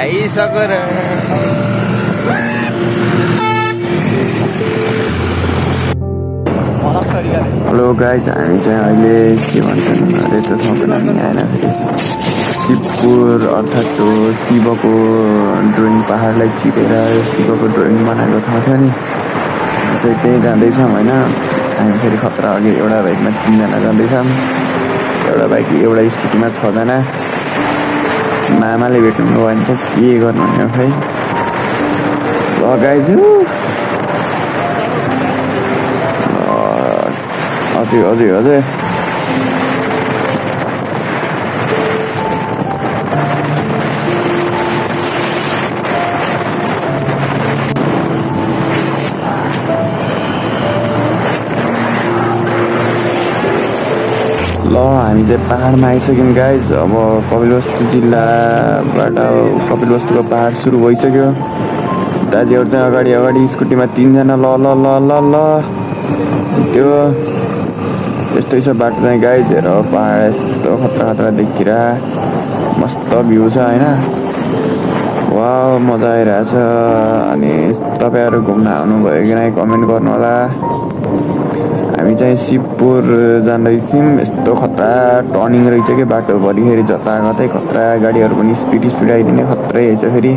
आइसक्यो र hello guys हामी चाहिँ अहिले के भन्छन् अरे त्यो ठाउँको नाम आएन फेरि शिवपुर अर्थात् त्यो शिवको ड्रइङ पहाडलाई चिरेर शिवको ड्रइङ बनाएको ठाउँ थियो नि चाहिँ त्यही जाँदैछौँ होइन हामी फेरि खतरा अघि एउटा बाइकमा 3 जना जाँदैछौँ एउटा बाइक एउटा स्कुटीमा 6 जना मामाले भेट्नु भन्छ के गर्नु नि खै ल गाइज अझै अझै अझै ल हामी चाहिँ पहाडमा आइसक्यौँ गाइज अब कपिलवस्तु जिल्लाबाट कपिलवस्तुको पहाड सुरु भइसक्यो दाजुहरू चाहिँ अगाडि अगाडि स्कुटीमा 3 जना ल ल ल ल ल जित्यो यस्तै छ बाटो चाहिँ गाइज हेर पहाड यस्तो खतरा खतरा देखिरा मस्त भ्यू छ होइन वाह मजा आइरहेछ अनि तपाईँहरू घुम्न आउनुभयो कि नै कमेन्ट गर्नु होला हामी चाहिँ शिवपुर जाँदैछौँ यस्तो खतरा टर्निङ रहेछ कि बाटोभरि फेरि जताकतै खतरा गाडीहरू पनि स्पिड आइदिने खत्रै रहेछ फेरि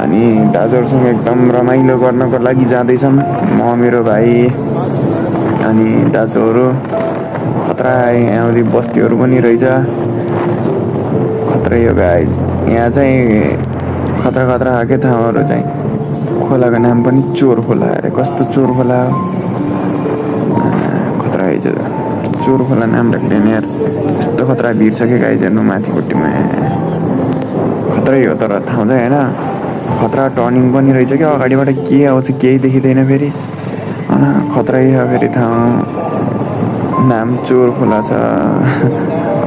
अनि दाजुहरूसँग एकदम रमाइलो गर्नको लागि जाँदैछौँ म मेरो भाइ अनि दाजुहरू खतरा यहाँ बस्तीहरू पनि रहेछ खतरा यो गाइज यहाँ चाहिँ खतरा खतरा खालकै ठाउँहरू चाहिँ खोलाको नाम पनि चोर खोला अरे कस्तो चोर खोला हो खतरा रहेछ चोर खोला नाम राख्ने यार यस्तो खतरा भिड छ कि गाइज हेर्नु माथिपट्टिमा खतरै हो तर ठाउँ चाहिँ होइन खतरा टर्निङ पनि रहेछ कि अगाडिबाट के आउँछ केही देखिँदैन फेरि होइन खतरै छ फेरि ठाउँ नाम चोर खोला छ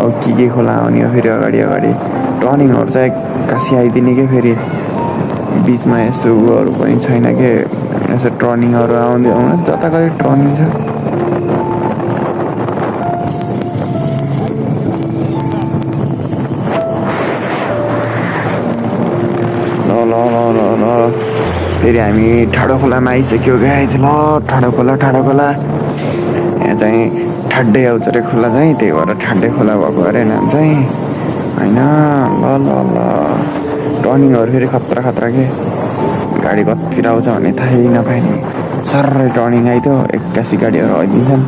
अब के खोला आउने हो फेरि अगाडि अगाडि टर्निङहरू चाहिँ कासी आइदिने कि फेरि बिचमा यसो उयोहरू पनि छैन कि यसो टर्निङहरू आउने जताकतै टर्निङ छ फेरि हामी ठाडो खोलामा आइसक्यो गाइज ल ठाडो खोला यहाँ चाहिँ ठाड्डै आउँछ अरे खोला चाहिँ त्यही भएर ठाड्डै खोला भएको अरे नाम चाहिँ होइन ल ल ल टर्निङहरू फेरि खतरा खतरा के गाडी कतिर आउँछ भन्ने थाहै नपाए नि सर्रै टर्निङ आइदियो 81 गाडीहरू आइदिन्छन्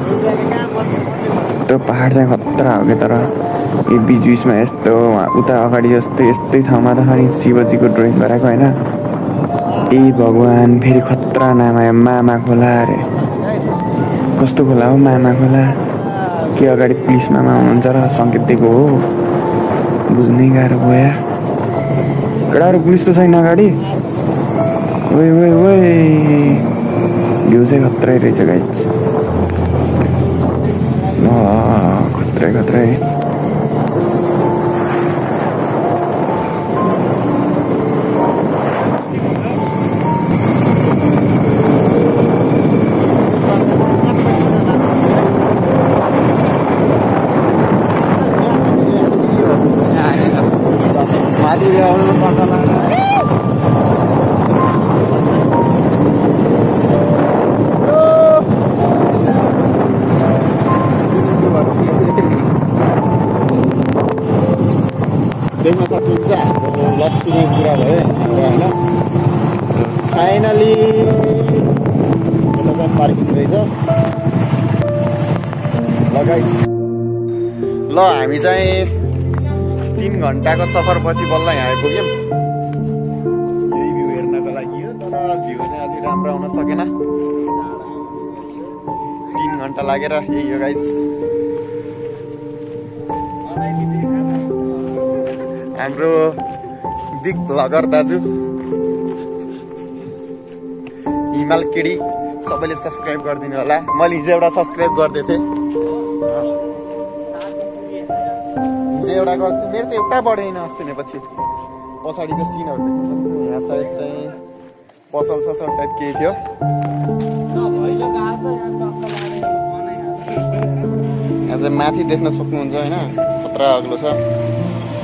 यस्तो पहाड चाहिँ खतरा हो कि तर यो बिचमा यस्तो उता अगाडि यस्तै ठाउँमा त नि शिवजीको ड्रइङ गराएको होइन ए भगवान् फेरि खतरा नाम आयो मामा खोला अरे कस्तो खोला हो मामा खोला के अगाडि पुलिस मामा हुनुहुन्छ र सङ्केत दिएको हो बुझ्नै गाह्रो भयो यार केटाहरू पुलिस त छैन अगाडि ओइ ओइ ओइ भ्यू चाहिँ खत्रै रहेछ गाइज खत्रै देख्न सक्नुहुन्छ हाम्रो लक्ष्मी पुरा भयो होइन फाइनली पार्किङ रहेछ ल हामी चाहिँ 3 घन्टाको सफरपछि बल्ल यहाँ आइपुग्यौँ यही भ्यू हेर्नको लागि हो तर भ्यू चाहिँ अति राम्रो आउन सकेन 3 घन्टा लागेर यही हो गाइज हाम्रो बिग ब्लगर दाजु हिमाल केडी सबैले सब्सक्राइब गरिदिनु होला मैले हिजो एउटा सब्सक्राइब गर्दै थिएँ हिजो एउटा गर्दै मेरो त एउटा बढेन अस्ति नै पछि पछाडिको सिनहरू देख्न सक्छु यहाँ साइड चाहिँ पसल टाइप केही थियो यहाँ चाहिँ माथि देख्न सक्नुहुन्छ होइन खतरा अग्लो छ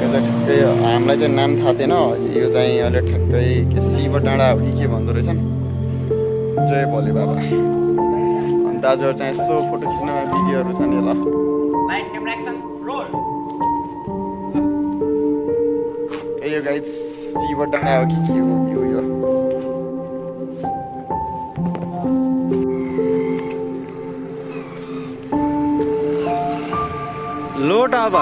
यो चाहिँ ठ्याक्कै हामीलाई चाहिँ नाम थाहा थिएन यो चाहिँ अहिले ठ्याक्कै के शिव डाँडा हो कि के भन्दो रहेछन् जय भोले बाबा अनि दाजुहरू चाहिँ यस्तो फोटो खिच्नमा बिजीहरू छन् ल यो गाइज शिव डाँडा हो कि के हो भ्यू यो लोट अब